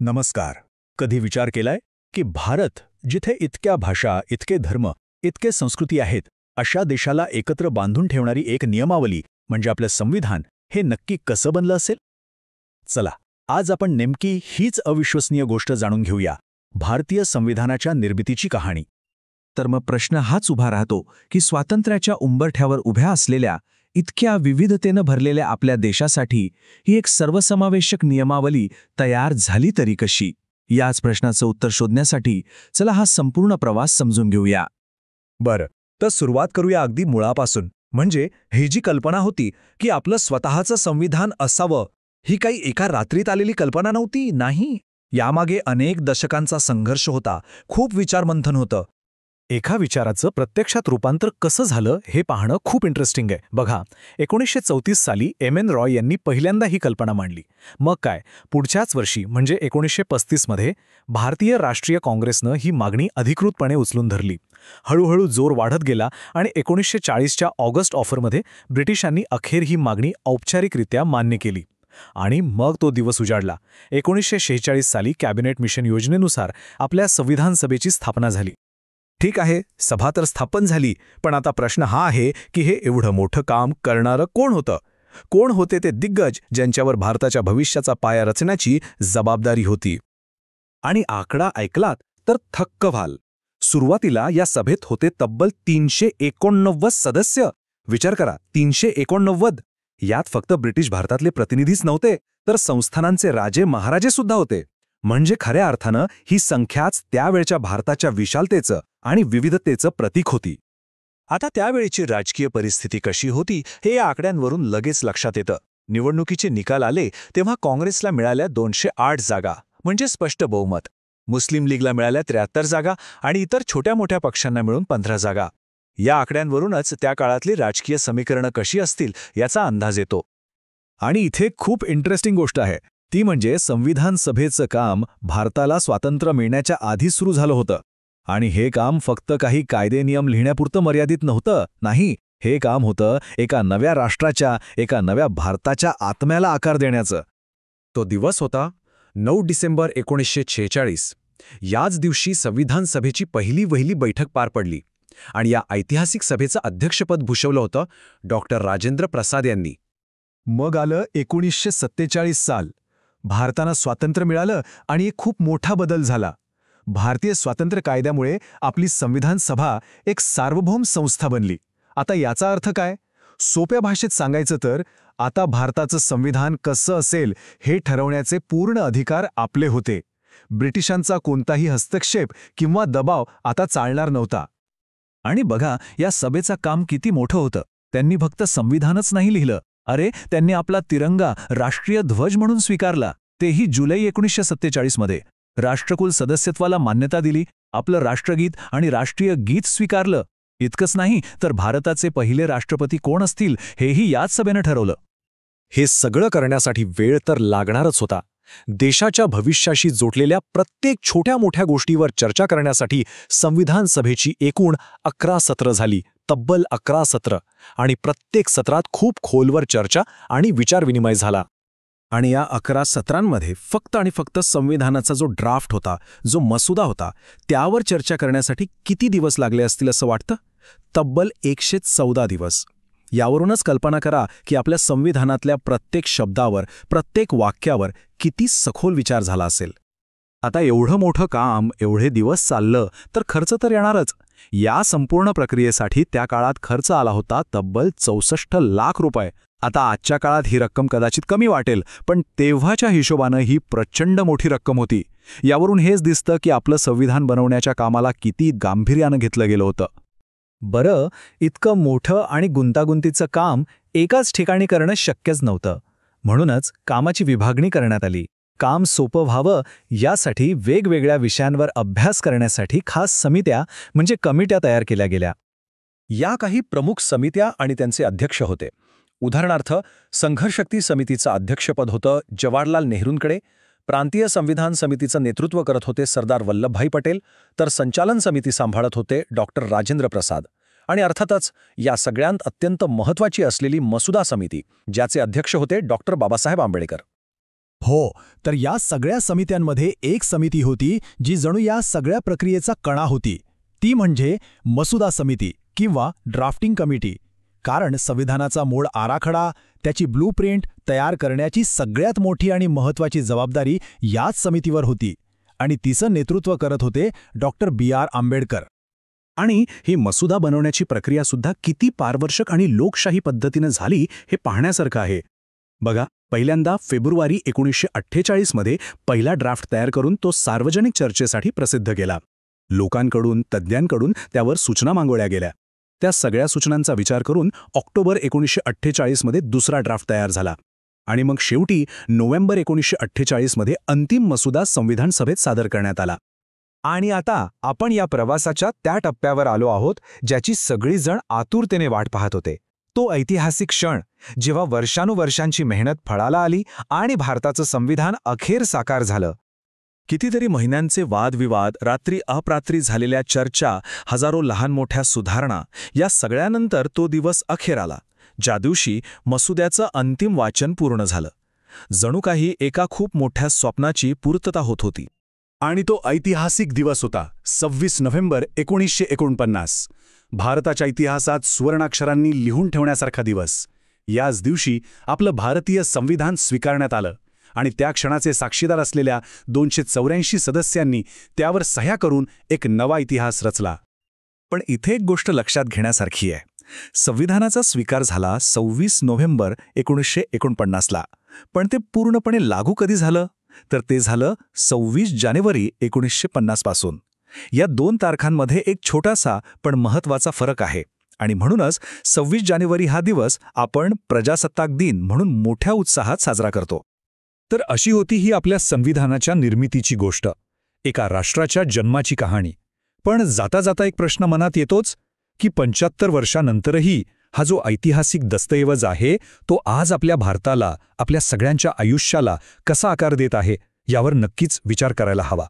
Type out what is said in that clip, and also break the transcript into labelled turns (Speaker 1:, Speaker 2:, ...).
Speaker 1: नमस्कार. कधी विचार केलाय की भारत, जिथे इतक्या भाषा, इतके धर्म, इतके संस्कृती आहेत, अशा देशाला एकत्र बांधून ठेवणारी एक नियमावली म्हणजे आपलं संविधान, हे नक्की कसं बनलं असेल? चला, आज आपण नेमकी हीच अविश्वसनीय गोष्ट जाणून घेऊया, भारतीय संविधानाच्या निर्मितीची कहाणी.
Speaker 2: तर मग प्रश्न हाच उभा राहतो की स्वातंत्र्याच्या उंबरठ्यावर उभ्या असलेल्या, इतक्या विविधतेनं भरलेल्या आपल्या देशासाठी ही एक सर्वसमावेशक नियमावली तयार झाली तरी कशी? याच प्रश्नाचं उत्तर शोधण्यासाठी चला हा संपूर्ण प्रवास समजून घेऊया.
Speaker 3: बरं, तर सुरुवात करूया अगदी मुळापासून. म्हणजे ही जी कल्पना होती की आपलं स्वतःचं संविधान असावं, ही काही एका रात्रीत आलेली कल्पना नव्हती. नाही, यामागे अनेक दशकांचा संघर्ष होता, खूप विचारमंथन होतं.
Speaker 1: एका विचाराचं प्रत्यक्षात रूपांतर कसं झालं हे पाहणं खूप इंटरेस्टिंग आहे. बघा, 1934 साली एम.एन. रॉय यांनी पहिल्यांदा ही कल्पना मांडली. मग काय, पुढच्याच वर्षी म्हणजे 1935 मध्ये भारतीय राष्ट्रीय काँग्रेसनं ही मागणी अधिकृतपणे उचलून धरली. हळूहळू जोर वाढत गेला आणि 1940च्या ऑगस्ट ऑफरमध्ये ब्रिटिशांनी अखेर ही मागणी औपचारिकरित्या मान्य केली. आणि मग तो दिवस उजाडला. 1946 साली कॅबिनेट मिशन योजनेनुसार आपल्या संविधान सभेची स्थापना झाली.
Speaker 3: ठीक आहे, सभा तर स्थापन झाली, पण आता प्रश्न हा आहे की हे एवढं मोठं काम करणारं कोण होतं? कोण होते ते दिग्गज ज्यांच्यावर भारताच्या भविष्याचा पाया रचण्याची जबाबदारी होती? आणि आकडा ऐकलात तर थक्क व्हाल. सुरुवातीला या सभेत होते तब्बल 389 सदस्य. विचार करा, 389. यात फक्त ब्रिटिश भारतातले प्रतिनिधीच नव्हते, तर संस्थानांचे राजे महाराजे सुद्धा होते. म्हणजे खऱ्या अर्थानं ही संख्याच त्यावेळच्या भारताच्या विशालतेचं आणि विविधतेचं प्रतीक होती. आता त्यावेळीची राजकीय परिस्थिती कशी होती हे या आकड्यांवरून लगेच लक्षात येतं. निवडणुकीचे निकाल आले तेव्हा काँग्रेसला मिळाल्या 208 जागा, म्हणजे स्पष्ट बहुमत. मुस्लिम लीगला मिळाल्या 73 जागा आणि इतर छोट्या मोठ्या पक्षांना मिळून 15 जागा. या आकड्यांवरूनच त्या काळातली राजकीय समीकरणं कशी असतील याचा अंदाज येतो.
Speaker 1: आणि इथे खूप इंटरेस्टिंग गोष्ट आहे, ती म्हणजे संविधान सभेचं काम भारताला स्वातंत्र्य मिळण्याच्या आधी सुरू झालं होतं. आणि हे काम फक्त काही कायदे नियम लिहिण्यापुरतं मर्यादित नव्हतं. नाही, हे काम होतं एका नव्या राष्ट्राच्या, एका नव्या भारताच्या आत्म्याला आकार देण्याचं.
Speaker 3: तो दिवस होता 9 डिसेंबर 1946. याच दिवशी संविधान सभेची पहिली बैठक पार पडली आणि या ऐतिहासिक सभेचं अध्यक्षपद भूषवलं होतं डॉक्टर राजेंद्र प्रसाद यांनी.
Speaker 1: मग आलं 1947 साल. भारताला स्वातंत्र्य मिळालं आणि एक खूप मोठा बदल झाला. भारतीय स्वातंत्र्य कायद्यामुळे आपली संविधान सभा एक सार्वभौम संस्था बनली. आता याचा अर्थ काय? सोप्या भाषेत सांगायचं तर आता भारताचं संविधान कसं असेल हे ठरवण्याचे पूर्ण अधिकार आपले होते. ब्रिटिशांचा कोणताही हस्तक्षेप किंवा दबाव आता चालणार नव्हता. आणि बघा, या सभेचं काम किती मोठं होतं. त्यांनी फक्त संविधानच नाही लिहिलं, अरे, त्यांनी आपला तिरंगा राष्ट्रीय ध्वज म्हणून स्वीकारला, तेही जुलै 1947 मध्ये. राष्ट्रकुल सदस्यत्वाला मान्यता दिली, आपलं राष्ट्रगीत आणि राष्ट्रीय गीत स्वीकारलं. इतकंच नाही तर भारताचे पहिले राष्ट्रपती कोण असतील हेही याच सभेनं ठरवलं.
Speaker 3: हे सगळं करण्यासाठी वेळ तर लागणारच होता. देशाच्या भविष्याशी जोडलेल्या प्रत्येक छोट्या मोठ्या गोष्टीवर चर्चा करण्यासाठी संविधान सभेची एकूण 11 सत्र झाली, तब्बल 11 सत्र. आणि प्रत्येक सत्रात खूप खोलवर चर्चा आणि विचारविनिमय झाला. आणि या 11 सत्रांमध्ये फक्त आणि फक्त संविधानाचा जो ड्राफ्ट होता, जो मसुदा होता, त्यावर चर्चा करण्यासाठी किती दिवस लागले असतील असं वाटतं? तब्बल 114 दिवस. यावरूनच कल्पना करा की आपल्या संविधानातल्या प्रत्येक शब्दावर, प्रत्येक वाक्यावर किती सखोल विचार झाला असेल. आता एवढं मोठं काम एवढे दिवस चाललं तर खर्च तर येणारच. या संपूर्ण प्रक्रियेसाठी त्या काळात खर्च आला होता तब्बल 64 लाख रुपये. आता आजच्या काळात ही रक्कम कदाचित कमी वाटेल, पण तेव्हाच्या हिशोबानं ही प्रचंड मोठी रक्कम होती. यावरून हेच दिसतं की आपलं संविधान बनवण्याच्या कामाला किती गांभीर्यानं घेतलं गेलं होतं.
Speaker 1: बरं, इतकं मोठं आणि गुंतागुंतीचं काम एकाच ठिकाणी करणं शक्यच नव्हतं. म्हणूनच कामाची विभागणी करण्यात आली. काम सोपं व्हावं यासाठी वेगवेगळ्या विषयांवर अभ्यास करण्यासाठी खास समित्या म्हणजे कमिट्या तयार केल्या गेल्या.
Speaker 3: या काही प्रमुख समित्या आणि त्यांचे अध्यक्ष होते. उदाहरणार्थ, संघर्षशक्ती समितीचं अध्यक्षपद होतं जवाहरलाल नेहरूंकडे, प्रांतीय संविधान समितीचं नेतृत्व करत होते सरदार वल्लभभाई पटेल, तर संचालन समिती सांभाळत होते डॉक्टर राजेंद्र प्रसाद. आणि अर्थातच या सगळ्यांत अत्यंत महत्त्वाची असलेली मसुदा समिती, ज्याचे अध्यक्ष होते डॉक्टर बाबासाहेब आंबेडकर.
Speaker 4: हो, तर या सगळ्या समित्यांमध्ये एक समिती होती जी जणू या सगळ्या प्रक्रियेचा कणा होती. ती म्हणजे मसुदा समिती किंवा ड्राफ्टिंग कमिटी. कारण संविधानाचा मूळ आराखडा, त्याची ब्लूप्रिंट तयार करण्याची सगळ्यात मोठी आणि महत्त्वाची जबाबदारी याच समितीवर होती. आणि तिचं नेतृत्व करत होते डॉक्टर B.R. आंबेडकर.
Speaker 5: आणि ही मसुदा बनवण्याची प्रक्रिया सुद्धा किती पारदर्शक आणि लोकशाही पद्धतीनं झाली हे पाहण्यासारखं आहे. बघा, पहिल्यांदा फेब्रुवारी 1948 मध्ये पहिला ड्राफ्ट तयार करून तो सार्वजनिक चर्चेसाठी प्रसिद्ध केला. लोकांकडून, तज्ज्ञांकडून त्यावर सूचना मागवल्या गेल्या. त्या सगळ्या सूचनांचा विचार करून ऑक्टोबर 1948 मध्ये दुसरा ड्राफ्ट तयार झाला. आणि मग शेवटी नोव्हेंबर 1948 मध्ये अंतिम मसुदा संविधान सभेत सादर करण्यात आला.
Speaker 1: आणि आता आपण या प्रवासाच्या त्या टप्प्यावर आलो आहोत ज्याची सगळीजण आतुरतेने वाट पाहत होते. तो ऐतिहासिक क्षण जेव्हा वर्षानुवर्षांची मेहनत फळाला आली आणि भारताचं संविधान अखेर साकार झालं.
Speaker 2: कितीतरी महिन्यांचे वादविवाद, रात्री अपरात्री झालेल्या चर्चा, हजारो लहान मोठ्या सुधारणा, या सगळ्यानंतर तो दिवस अखेर आला, ज्या दिवशी मसुद्याचं अंतिम वाचन पूर्ण झालं. जणू काही एका खूप मोठ्या स्वप्नाची पूर्तता होत होती.
Speaker 4: आणि तो ऐतिहासिक दिवस होता 26 नोव्हेंबर 1949. भारताच्या इतिहासात सुवर्णाक्षरांनी लिहून ठेवण्यासारखा दिवस. याच दिवशी आपलं भारतीय संविधान स्वीकारण्यात आलं आणि त्या क्षणाचे साक्षीदार असलेल्या 284 सदस्यांनी त्यावर सह्या करून एक नवा इतिहास रचला.
Speaker 2: पण इथे एक गोष्ट लक्षात घेण्यासारखी आहे. संविधानाचा स्वीकार झाला 26 नोव्हेंबर 1949ला, पण ते पूर्णपणे लागू कधी झालं? तर ते झालं 26 जानेवारी 1950 पासून. या 2 तारखांमध्ये एक छोटासा पण महत्त्वाचा फरक आहे. आणि म्हणूनच 26 जानेवारी हा दिवस आपण प्रजासत्ताक दिन म्हणून मोठ्या उत्साहात साजरा करतो.
Speaker 3: तर अशी होती ही आपल्या संविधानाच्या निर्मितीची गोष्ट, एका राष्ट्राच्या जन्माची कहाणी. पण जाता जाता एक प्रश्न मनात येतोच की 75 वर्षांनंतरही हा जो ऐतिहासिक दस्तऐवज आहे तो आज आपल्या भारताला, आपल्या सगळ्यांच्या आयुष्याला कसा आकार देत आहे यावर नक्कीच विचार करायला हवा.